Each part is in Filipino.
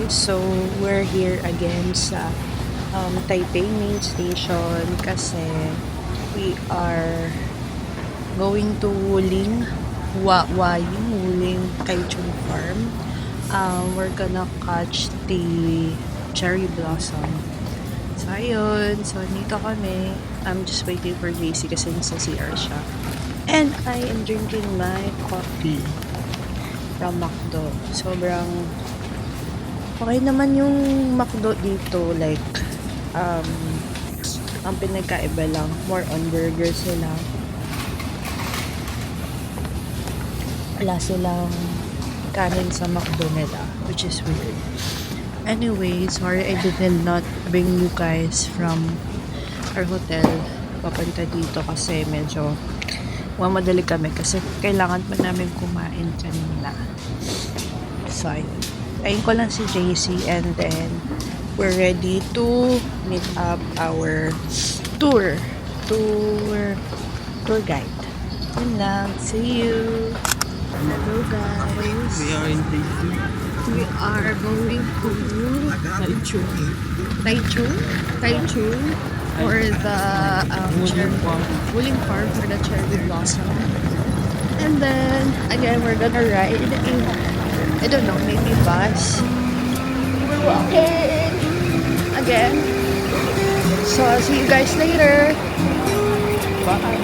So, we're here again sa Taipei Main Station kasi we are going to Wuling, Wuling Taichung Farm. We're gonna catch the cherry blossom. So, ayun. So, dito kami. I'm just waiting for JC kasi nasa CR siya. And I am drinking my coffee from McDo. Sobrang okay naman yung McDo dito. Like, ang pinagkaiba lang, more on burger sila. Wala silang kanin sa McDo nila, which is weird. Anyway, sorry I did not bring you guys from our hotel papunta dito kasi medyo mamadali kami kasi kailangan pa namin kumain kanina. So, ayun ko lang si JC and then we're ready to meet up our tour guide. Yun lang. See you! Hello guys! We are in Beijing. We are going to Taichung for the Wuling Farm for the cherry blossom. And then again we're gonna ride in, I don't know, maybe bus. We're walking again. So I'll see you guys later. Bye.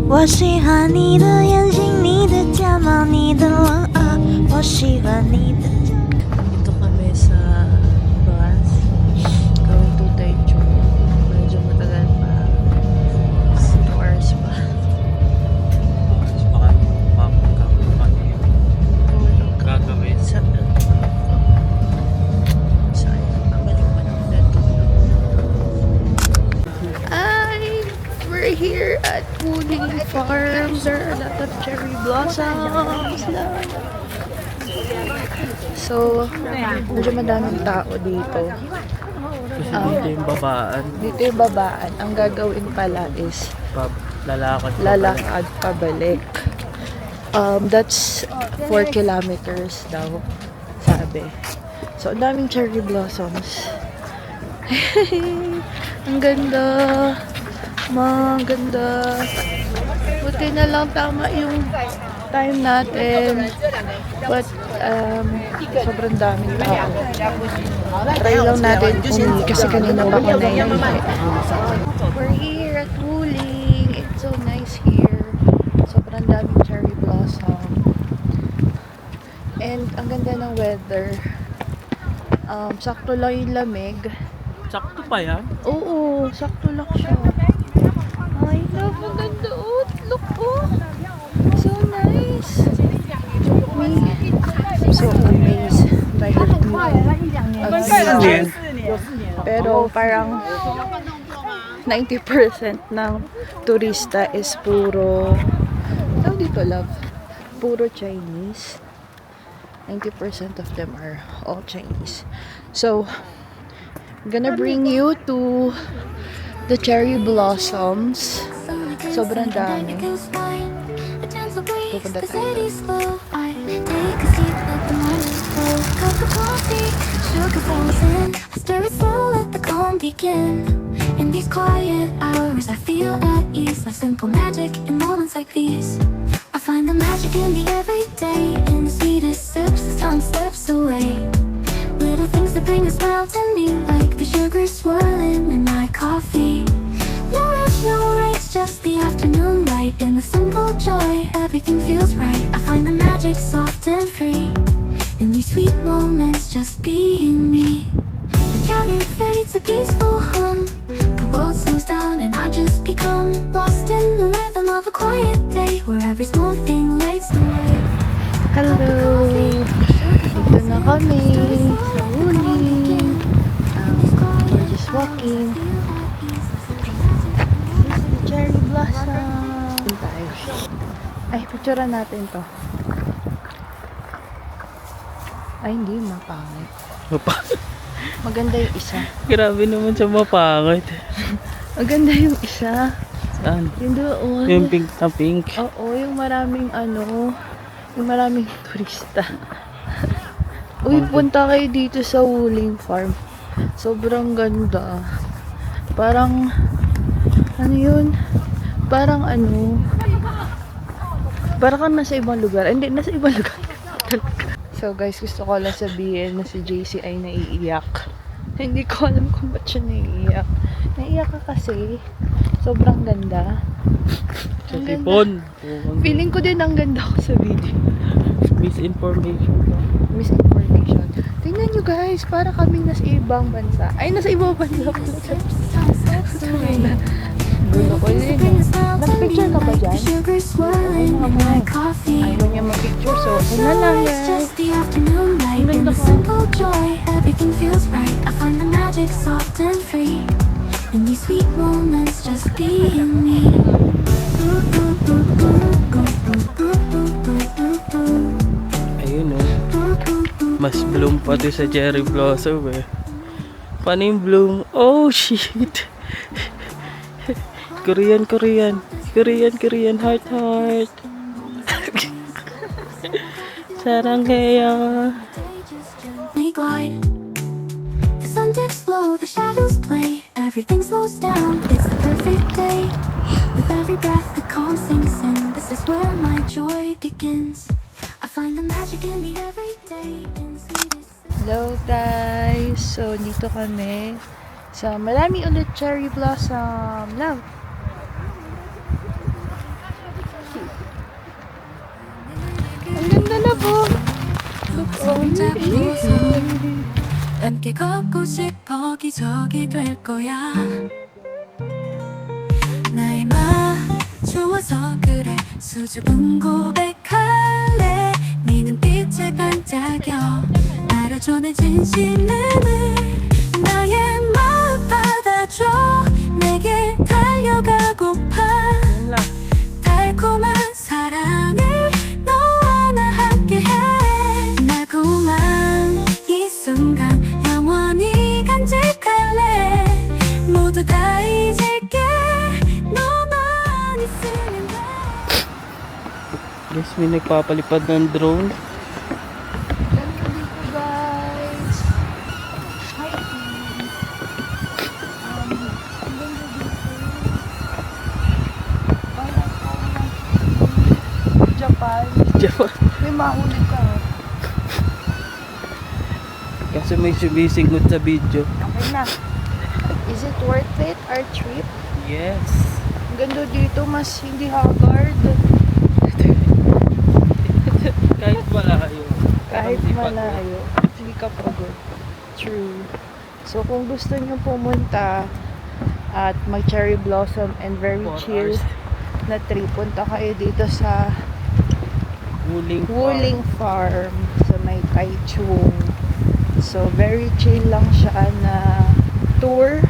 我喜欢你的眼睛，你的睫毛，你的冷傲，我喜欢你的。 Dito kami sa bus going to Taichung. Medyo matagal pa. 2 hours pa. Baka gagawin. Sayang, pabalik pa naman na tulog. We're here at Wuling Farm. There are a lot of cherry blossoms. So, medyo madaming tao dito. Kasi dito yung babaan. Dito yung babaan. Ang gagawin pala is Lalakad. pabalik. That's 4 kilometers daw, sabi. So, ang daming cherry blossoms. Ang ganda. Maganda. Buti na lang tama yung time natin. But, sobrang daming tao. Try lang natin umuwi kasi kanina pa ako naiihi. We're here at Wuling. It's so nice here. Sobrang daming cherry blossom. And ang ganda ng weather. Sakto lang yung lamig. Sakto pa yan? Oo, sakto lang siya. Ay, love, ang ganda. Oh, look, oh. So nice. I'm so amazed by the view of nature. Pero parang 90% ng turista is puro, tawag dito, love, puro Chinese. 90% of them are all Chinese. So, I'm gonna bring you to the cherry blossoms. Sobrang dami. Pupunta tayo. In these quiet hours, I feel at ease. Like simple magic in moments like these. I find the magic in the everyday, in the sweetest sips, the sun slips away. Little things that bring a smile to me, like the sugar swirling in my coffee. No rush, no race, just the afternoon light. In the simple joy, everything feels right. I find the magic soft and free. In these sweet moments, just being me. The counting fades, a peaceful hum. The world slows down and I just become lost in the rhythm of a quiet day, where every small thing lights the way. Hello! Dito na kami sa Wuling. We're just walking. Cherry blossom. Ay, picturean natin to. Ay, hindi mapangit. Maganda yung isa. Grabe naman siya mapangit. Maganda yung isa. Saan? Yung doon. Yung pink na pink. Oo, yung maraming ano, Maraming turista. Uy, punta kayo dito sa Wuling Farm. Sobrang ganda. Parang, ano yun? Parang parang kang nasa ibang lugar. Hindi, nasa ibang lugar. So guys, gusto ko lang sabihin na si JC ay naiiyak. Hindi ko alam kung ba't siya naiiyak. Naiiyak ka kasi. Sobrang ganda. Sa Ang ganda. tipon. Feeling ko din ang ganda ko sa video. Misinformation. Misinformation. Tingnan nyo guys, para kaming nasa ibang bansa. Ay, nasa ibang bansa. Gulo ko yun. Nag-picture ka ba dyan? Ayaw niya mag-picture, so okay na lang yan. Ang ganda ko. Everything feels right. I find the magic soft and free. In these sweet moments, just being me. Ayun mas bloom pati sa cherry blossom eh. Paano yung bloom? Oh shit! Korean, heart. Sarangheya. They glide. The sun dips low, the shadows play. Everything slows down. It's the perfect day. With every breath, the calm sinks in. This is where my joy begins. I find the magic in the everyday. In sweetest. Hello guys! So, dito kami sa marami ulit cherry blossom. Love! Ang ganda na po! Look, oh, 함께 걷고 싶어 기적이 될 거야 나의 맞추어서 그래 수줍은 고백할래 네 눈빛에 반짝여 알아줘 내 진심을 나의 마음 받아줘 내게 달려가고파 달콤한 사랑을 너와 나 함께해 달콤한 이 순간 영원히 간직할래 모두 다 잊을게 너만 있으면 돼 Guys, may nagpapalipad ng drone. ganda dito guys! Hi! Ang ganda dito. Parang Japan. Japan. May mahuli ka. Kasi may sumisingot sa video. Okay na. Is it worth it, our trip? Yes. Ang ganda dito, mas hindi haggard. Kahit malayo. Kahit Parang di pagod. malayo, hindi ka pagod. True. So, kung gusto nyo pumunta at mag-cherry blossom and very 4 chill hours. na trip, punta kayo dito sa Wuling Farm sa may Taichung. So, very chill lang siya na tour.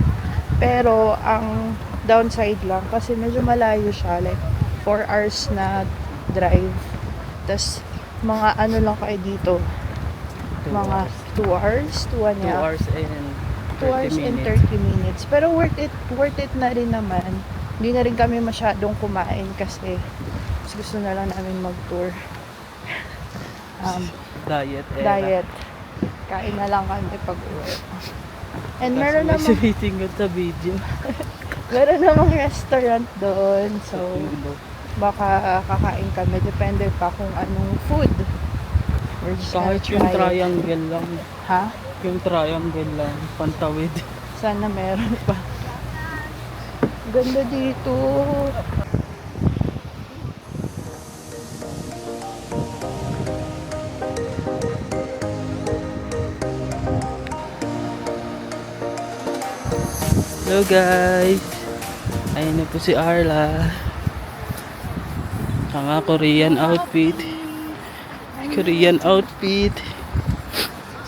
Pero, ang downside lang, kasi medyo malayo siya. Like, 4 hours na drive. Tapos, mga ano lang kayo dito. Mga 2 hours, 2 and 2 a half. hours and 2 hours and 30 minutes. Pero worth it na rin naman. Hindi na rin kami masyadong kumain kasi mas gusto na lang namin mag-tour. Diet. Diet. Kain na lang kami pag-uwi. And Kasi meron may namang, sumisingot sa video. meron namang restaurant doon. So, Tulog. baka kakain kami. Depende pa kung anong food. We're just gonna Kahit yung try it. triangle lang. Ha? Yung triangle lang. Pantawid. Sana meron pa. Ganda dito. Hello guys. Ayun na po si Arla. Ang Korean outfit. Korean outfit.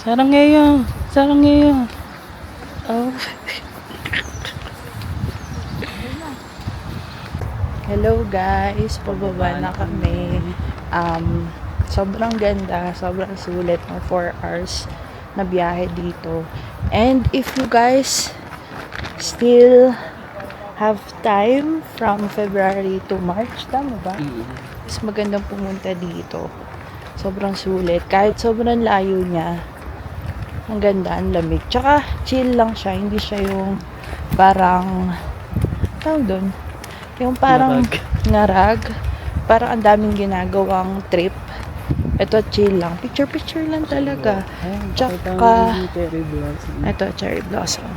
Sarangheyo. Oh. Hello guys, pababa na kami. Sobrang ganda, sobrang sulit ng 4 hours na biyahe dito. And if you guys still have time from February to March, tama ba? Mas magandang pumunta dito. Sobrang sulit. Kahit sobrang layo niya, ang ganda, ang lamig. Tsaka, chill lang siya. Hindi siya yung parang, tawag doon, yung parang ngarag. Parang ang daming ginagawang trip. Ito, chill lang. Picture-picture lang talaga. Tsaka, Cherry blossom. ito, cherry blossom.